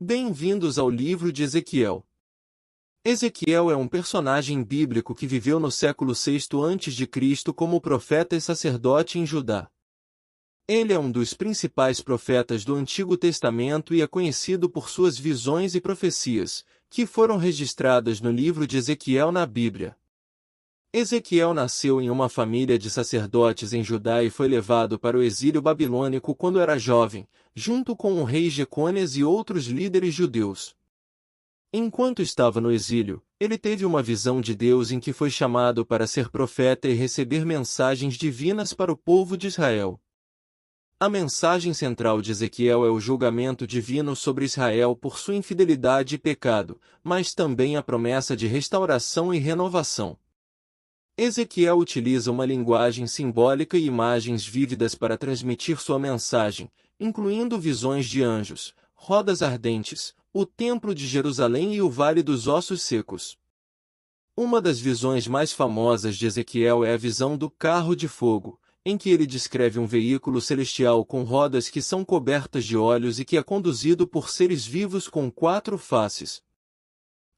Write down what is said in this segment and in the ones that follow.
Bem-vindos ao livro de Ezequiel. Ezequiel é um personagem bíblico que viveu no século VI a.C. como profeta e sacerdote em Judá. Ele é um dos principais profetas do Antigo Testamento e é conhecido por suas visões e profecias, que foram registradas no livro de Ezequiel na Bíblia. Ezequiel nasceu em uma família de sacerdotes em Judá e foi levado para o exílio babilônico quando era jovem, junto com o rei Jecônias e outros líderes judeus. Enquanto estava no exílio, ele teve uma visão de Deus em que foi chamado para ser profeta e receber mensagens divinas para o povo de Israel. A mensagem central de Ezequiel é o julgamento divino sobre Israel por sua infidelidade e pecado, mas também a promessa de restauração e renovação. Ezequiel utiliza uma linguagem simbólica e imagens vívidas para transmitir sua mensagem, incluindo visões de anjos, rodas ardentes, o Templo de Jerusalém e o Vale dos Ossos Secos. Uma das visões mais famosas de Ezequiel é a visão do carro de fogo, em que ele descreve um veículo celestial com rodas que são cobertas de olhos e que é conduzido por seres vivos com 4 faces.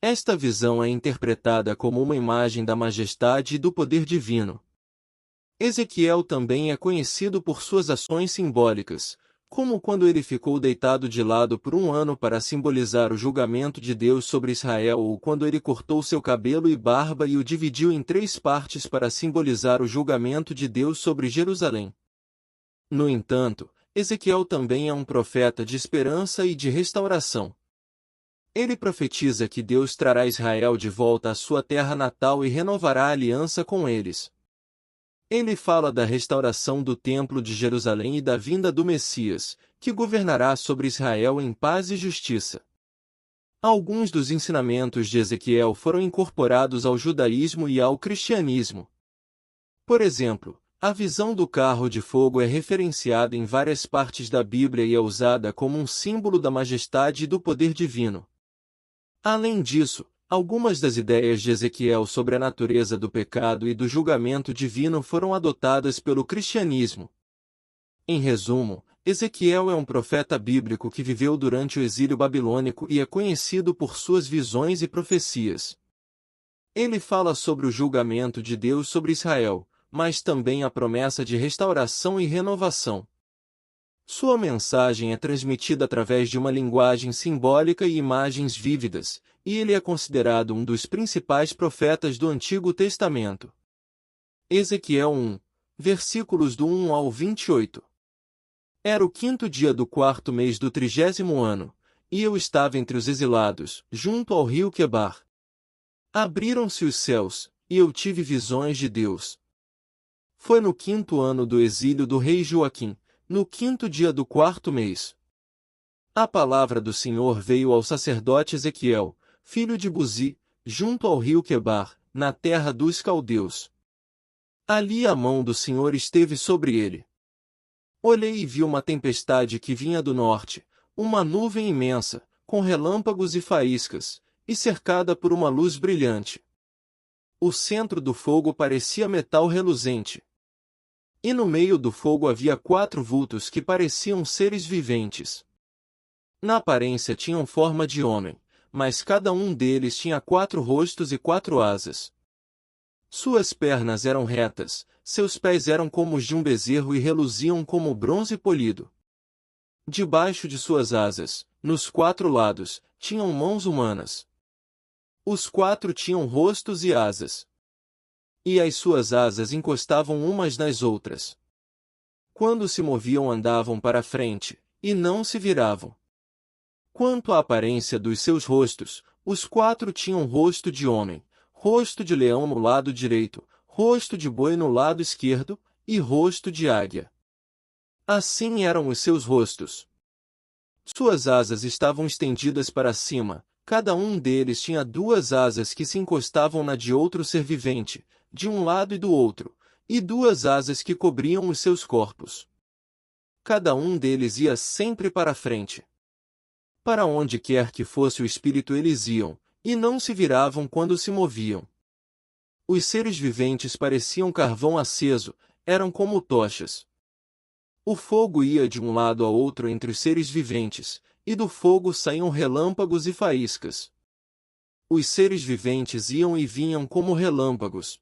Esta visão é interpretada como uma imagem da majestade e do poder divino. Ezequiel também é conhecido por suas ações simbólicas, como quando ele ficou deitado de lado por 1 ano para simbolizar o julgamento de Deus sobre Israel, ou quando ele cortou seu cabelo e barba e o dividiu em 3 partes para simbolizar o julgamento de Deus sobre Jerusalém. No entanto, Ezequiel também é um profeta de esperança e de restauração. Ele profetiza que Deus trará Israel de volta à sua terra natal e renovará a aliança com eles. Ele fala da restauração do Templo de Jerusalém e da vinda do Messias, que governará sobre Israel em paz e justiça. Alguns dos ensinamentos de Ezequiel foram incorporados ao judaísmo e ao cristianismo. Por exemplo, a visão do carro de fogo é referenciada em várias partes da Bíblia e é usada como um símbolo da majestade e do poder divino. Além disso, algumas das ideias de Ezequiel sobre a natureza do pecado e do julgamento divino foram adotadas pelo cristianismo. Em resumo, Ezequiel é um profeta bíblico que viveu durante o exílio babilônico e é conhecido por suas visões e profecias. Ele fala sobre o julgamento de Deus sobre Israel, mas também a promessa de restauração e renovação. Sua mensagem é transmitida através de uma linguagem simbólica e imagens vívidas, e ele é considerado um dos principais profetas do Antigo Testamento. Ezequiel 1, versículos do 1 ao 28. Era o 5º dia do 4º mês do 30º ano, e eu estava entre os exilados, junto ao rio Quebar. Abriram-se os céus, e eu tive visões de Deus. Foi no 5º ano do exílio do rei Joaquim, no 5º dia do 4º mês. A palavra do Senhor veio ao sacerdote Ezequiel, filho de Buzi, junto ao rio Quebar, na terra dos caldeus. Ali a mão do Senhor esteve sobre ele. Olhei e vi uma tempestade que vinha do norte, uma nuvem imensa, com relâmpagos e faíscas, e cercada por uma luz brilhante. O centro do fogo parecia metal reluzente. E no meio do fogo havia 4 vultos que pareciam seres viventes. Na aparência tinham forma de homem, mas cada um deles tinha 4 rostos e 4 asas. Suas pernas eram retas, seus pés eram como os de um bezerro e reluziam como bronze polido. Debaixo de suas asas, nos 4 lados, tinham mãos humanas. Os 4 tinham rostos e asas. E as suas asas encostavam umas nas outras. Quando se moviam andavam para frente, e não se viravam. Quanto à aparência dos seus rostos, os 4 tinham rosto de homem, rosto de leão no lado direito, rosto de boi no lado esquerdo, e rosto de águia. Assim eram os seus rostos. Suas asas estavam estendidas para cima, cada um deles tinha 2 asas que se encostavam na de outro ser vivente, de um lado e do outro, e 2 asas que cobriam os seus corpos. Cada um deles ia sempre para a frente. Para onde quer que fosse o espírito eles iam, e não se viravam quando se moviam. Os seres viventes pareciam carvão aceso, eram como tochas. O fogo ia de um lado a outro entre os seres viventes, e do fogo saíam relâmpagos e faíscas. Os seres viventes iam e vinham como relâmpagos.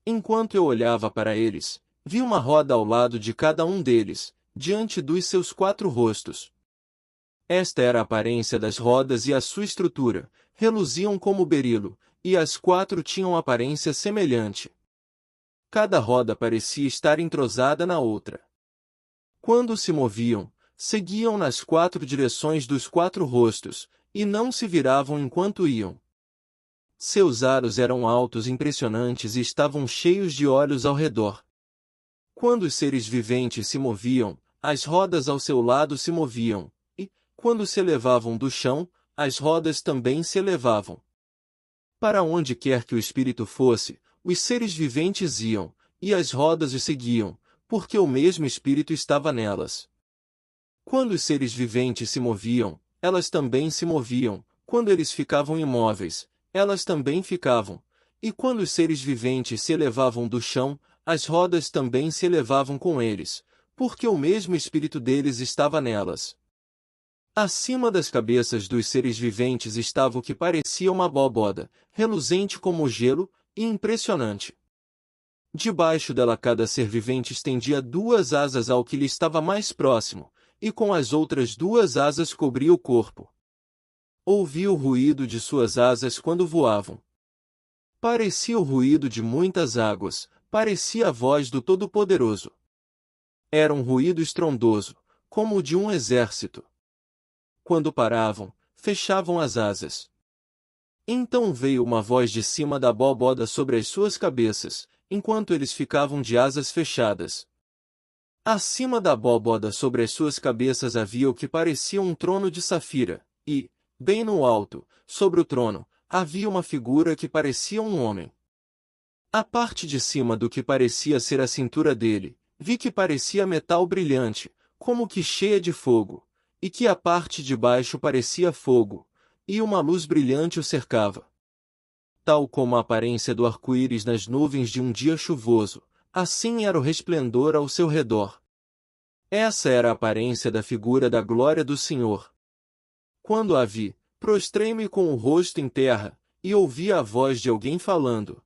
Enquanto eu olhava para eles, vi uma roda ao lado de cada um deles, diante dos seus 4 rostos. Esta era a aparência das rodas e a sua estrutura, reluziam como berilo, e as 4 tinham aparência semelhante. Cada roda parecia estar entrosada na outra. Quando se moviam, seguiam nas 4 direções dos 4 rostos, e não se viravam enquanto iam. Seus aros eram altos e impressionantes e estavam cheios de olhos ao redor. Quando os seres viventes se moviam, as rodas ao seu lado se moviam, e, quando se elevavam do chão, as rodas também se elevavam. Para onde quer que o espírito fosse, os seres viventes iam, e as rodas o seguiam, porque o mesmo espírito estava nelas. Quando os seres viventes se moviam, elas também se moviam, quando eles ficavam imóveis, elas também ficavam, e quando os seres viventes se elevavam do chão, as rodas também se elevavam com eles, porque o mesmo espírito deles estava nelas. Acima das cabeças dos seres viventes estava o que parecia uma abóboda, reluzente como gelo, e impressionante. Debaixo dela cada ser vivente estendia 2 asas ao que lhe estava mais próximo, e com as outras 2 asas cobria o corpo. Ouvi o ruído de suas asas quando voavam. Parecia o ruído de muitas águas, parecia a voz do Todo-Poderoso. Era um ruído estrondoso, como o de um exército. Quando paravam, fechavam as asas. Então veio uma voz de cima da abóboda sobre as suas cabeças, enquanto eles ficavam de asas fechadas. Acima da abóboda sobre as suas cabeças havia o que parecia um trono de safira, e, bem no alto, sobre o trono, havia uma figura que parecia um homem. A parte de cima do que parecia ser a cintura dele, vi que parecia metal brilhante, como que cheia de fogo, e que a parte de baixo parecia fogo, e uma luz brilhante o cercava. Tal como a aparência do arco-íris nas nuvens de um dia chuvoso, assim era o resplendor ao seu redor. Essa era a aparência da figura da glória do Senhor. Quando a vi, prostrei-me com o rosto em terra, e ouvi a voz de alguém falando.